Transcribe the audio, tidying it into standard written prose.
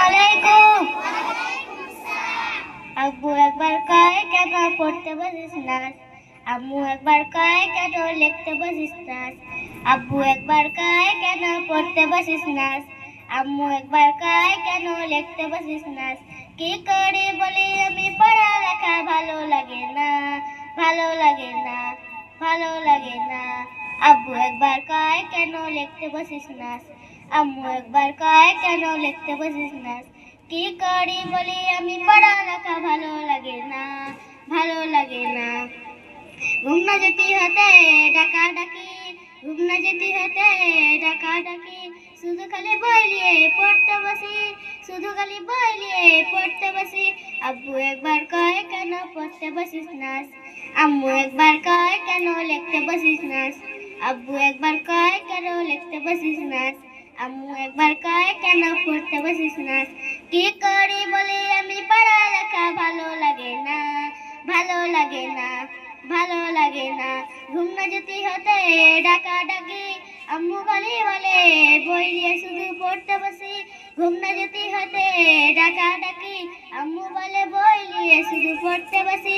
আলাইকুম। আব্বু একবার কয় কেন পড়তে বসিস না, আম্মু একবার কয় কেন লিখতে বসিস না। আব্বু একবার কয় কেন পড়তে বসিস না, আম্মু একবার কয় কেন লিখতে বসিস না। কি করে বলি আমি পড়ালেখা ভালো লাগে না, ভালো লাগে না, ভালো লাগে না। আব্বু একবার কয় কেন লিখতে বসিস না, আম্মু একবার কয় কেন লিখতে বসিস না। কি করি বলি আমি পড়ালেখা ভালো লাগে না, ভালো লাগে না। ঘুম না যেতে হতে ডাকা ডাকি, ঘুম না যেতে হতে ডাকা ডাকি। শুধু খালি বই নিয়ে পড়তে বসি, শুধু খালি বই নিয়ে পড়তে বসি। আব্বু একবার কয় কেন পড়তে বসিস না, আম্মু একবার কয় কেন লিখতে বসিস না। আব্বু একবার কয় কেন লিখতে বসিস না, আম্মু একবার কয় কেন পড়তে বসিস না। কি করি বলি আমি পড়ালেখা ভালো লাগে না, ভালো লাগে না, ভালো লাগে না। ঘুম না যেতে হতে ডাকা ডাকি, আম্মু খালি বলে বই নিয়ে শুধু পড়তে বসি। ঘুম না যেতে হতে ডাকা ডাকি, আম্মু বলে বই নিয়ে শুধু পড়তে বসি।